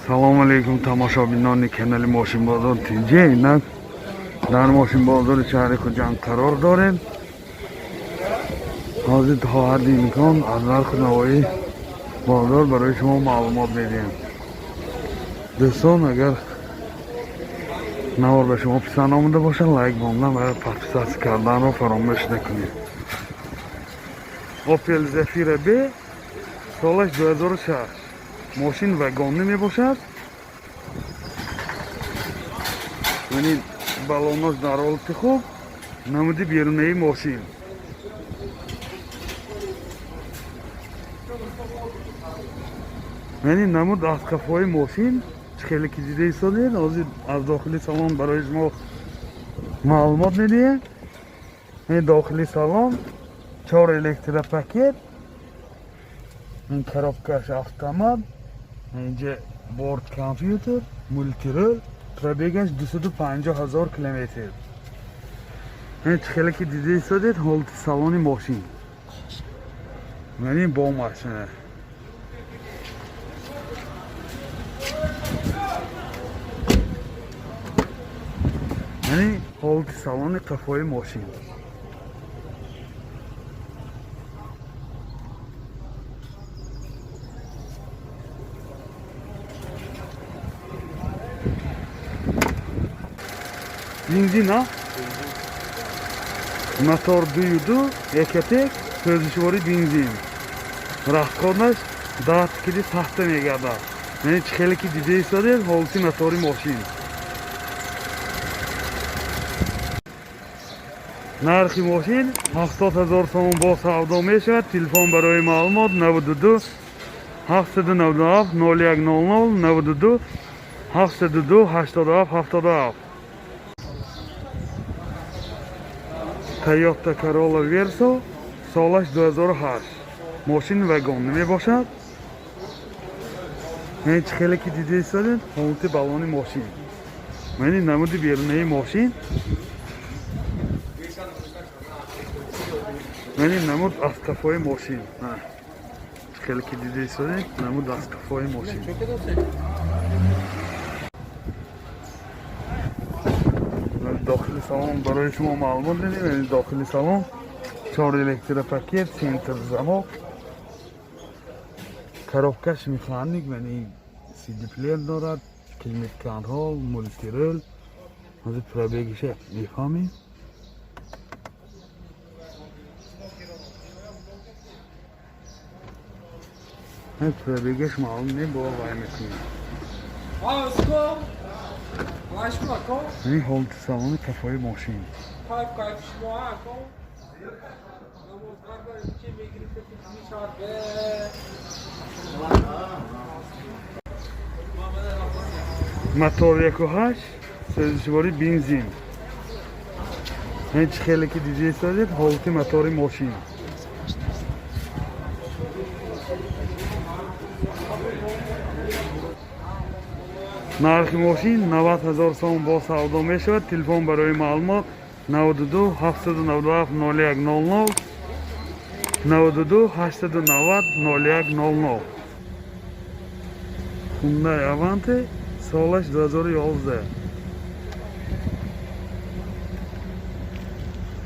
салому алейкум тамошобинони канали мошинбозор тинҷа. Инак дар мошинбозори шаҳри Хуҷанд қарор дорем. ҳозир то ҳадди имкон аз нарху навои бозор барои шумо маълумот медиҳем. дӯстон, агар навор ба шумо писанд омада бошад, лайк мондан ва подписатсия карданро фаромӯш накунед. Opel Zafira B солаш 2006. ماشین وگانی می باشد. یعنی بالوناش در حالت خوب، نمودی بیرونی ماشین. یعنی نمود از کفای ماشین خیلی که دیده ایستادید. از داخلی سالن برای شما معلومات میدیم. این داخلی سالن 4 الکترا پاکت، این коробкаш автомат, اینجا борт компьютер, мультирол, пробегаш 250,000 километр. این خیلی که دیده ایستادید حالت سالن ماشین. یعنی با ماشینه. یعنی حالت سالن کفای ماشین. Benzin ha? Motor duydu, ekatek, sözüşvari benzin. Rahkonash datkili tahta megada. Yani chkheli ki dide istade, holti motori moshin. Narxi moshin 70,000 so'm bo savdo meshad. Telefon baroyi ma'lumot 92 797 0100 92 702 87 77. Toyota Corolla Verso солаш 2008. ماشین وگانی می باشد. یعنی خیلی که دیده ایستادید حالت بالون ماشین. یعنی نمود بیرونی ماشین. یعنی نمود از کفای ماشین. خیلی که دیده ایستادید نمود از کفای ماشین. داخلی سالن برای شما معلومات میدیم. یعنی داخلی سالن 4 الکترا پاکت، سنتر زمک، коробкаш механик، یعنی CD پلیر دارد، کلمت کنترل، مولتیرول. از پرابگش میفهمیم. این پرابگش معلوم نیم با وای میکنیم. این حالت سالن کفای ماشین. موتور 1.8 سوزشواری بنزین. این خیلی که دیده ایستادید حالت موتور ماشین. нархи мошин 90,000 сом бо савдо мешавад. Телефон барои маълумот 92 797 0100 92 890 0100. Hyundai Avante солаш 2011.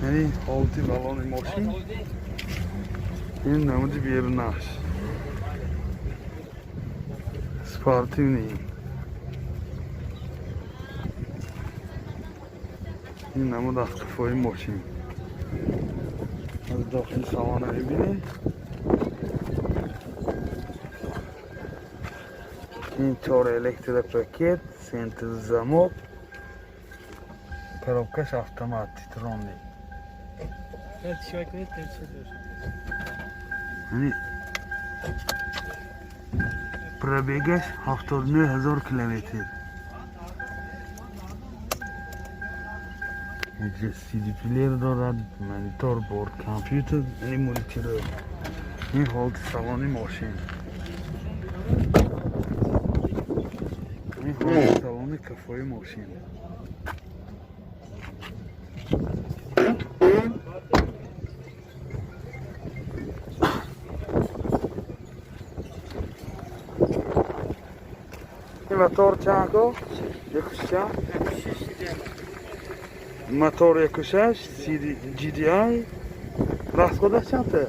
یعنی حالتی بالون ماشین. این نمودی بیرونش سپارتیونی. این نمود از کفای ماشین. از داخل سالن میبینید. این 4 الکترا پاکت، سنتر زمک، коробкаш автомат титронный. یعنی пробегаш 79,000 километр. اینجا CD پلیر دارد، مانیتور، بورد کامپیوتر، این مولتیرول. این حالت سالن ماشین. این حالت سالن کفای ماشین. motor چند یکش چند motor یکشش GDI راست خودش چنده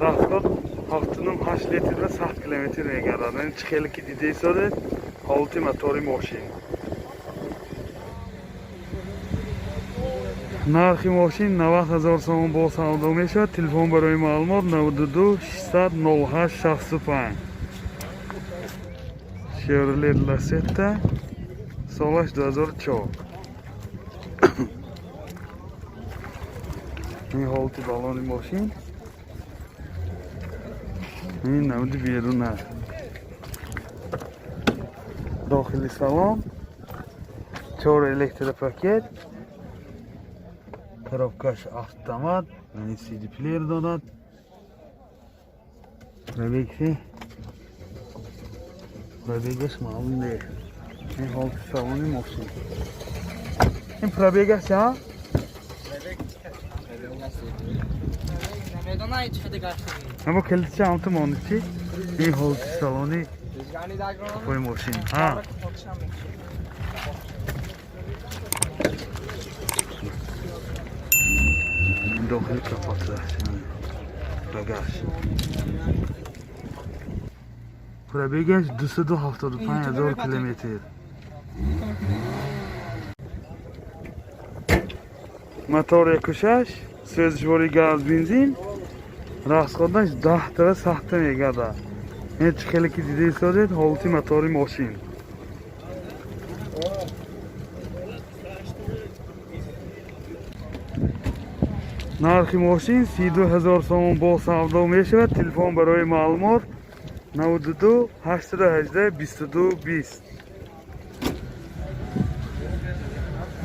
راست خود 7.8 لیتر و 100 کیلومتر میگردد. این خیلی که دیده ایستاده حالت موتوری ماشین. نرخ ماشین 90,000 تومان با سودا میشود. تلفن برای معلومات 92 600 08 65. شورلت لاستا سالش 2004. این حالت بالون ماشین. این نمود بیرون داخلی سالن 4 الکتریک پاکت коробкаш автомат یعنی CD پلیر دارد پرابیگش معلوم نیست این حالت سالن ماشین این پرابیگش چه؟ اما کلیدش هم تو مانده چی؟ این حالت سالانی پای ماشین داخل کپات بگاش پرابیگش 275,000 کیلومتر موتور یکشش سوزشواری گاز بنزین راست خودش 10 تا سخته میگرده این خیلی که دیده ایستاده حالت موتوری ماشین نرخ ماشین 32,000 تومان با سودا میشود. تلفن برای معلومات 92 818 22 20.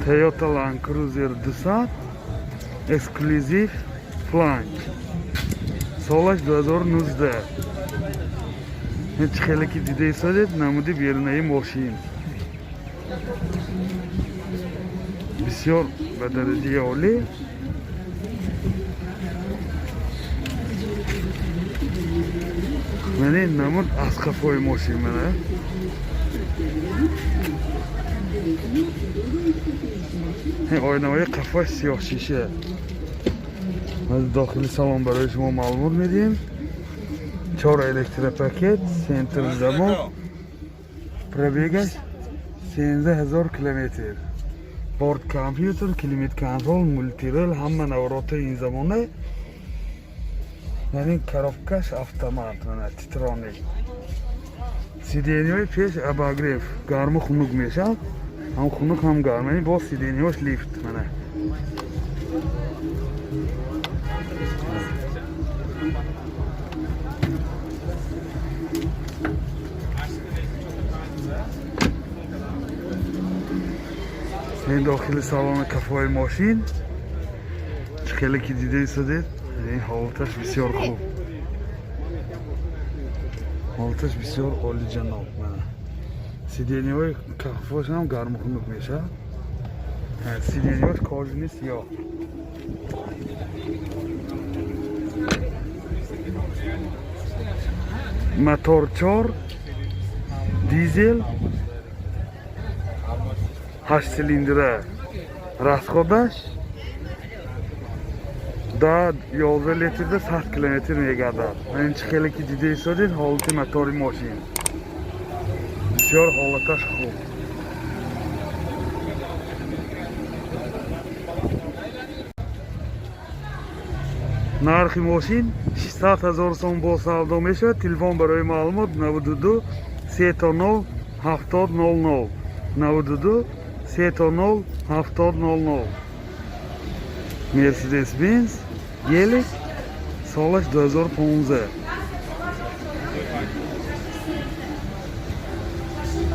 تویوتا لند کروزر 200 اکسکلوزیو فلانج سالش 2019. این خیلی که دیده ایستاده نمود بیرونی ماشین بسیار به درجه عالی من این نمود از قفای ماشین منه این آینه های قفای سیاه شیشه از داخل سالن برای شما معلومات میدیم 4 الکتریک پاکت سنتر زمان پرابیگش 13,000 کیلومتر بورد کامپیوتر کلیمت کنترل مولتی رول همه نورات این زمانه یعنی коробкаш автомат титроник сиденьёи пеш абагреф гарму хунук мешавад ҳам хунук ҳам гарм яъне бо сиденьёш лифт мана این داخل سالن کفای ماشین خیلی که دیده ایستاده این حالتش بسیار خوب حالتش بسیار عالی جناب سیدینی های کفاش هم گرم خونک میشه سیدینی هاش کاژ نیست یا موتور 4 دیزل 8 سیلیندره расходаш да 11 литрда 100 километр мегардад. Ин чи хеле ки дида истодед ҳолати мотори мошин бисёр ҳолаташ хуб. нархи мошин 600,000 сом бо савдо мешавад. Телефон барои маълумот 92 300 7000 92 300 7000. Mercedes Benz Gelik سالش 2015.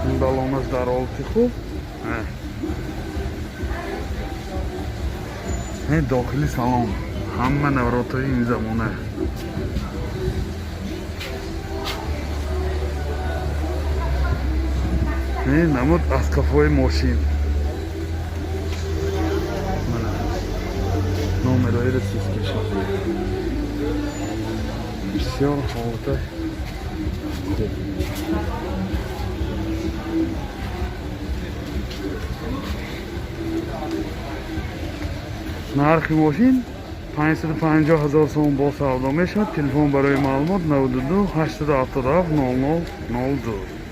این بالونش در حالت خوب. این داخلی سالن همه نوراتای این زمانه. این نمود از کفای ماشین номерҳои расискашон бисёр ҳолата нархи мошин 550,000 сом бо савдо мешавад. Телефон барои маълумот 92 877 00 02.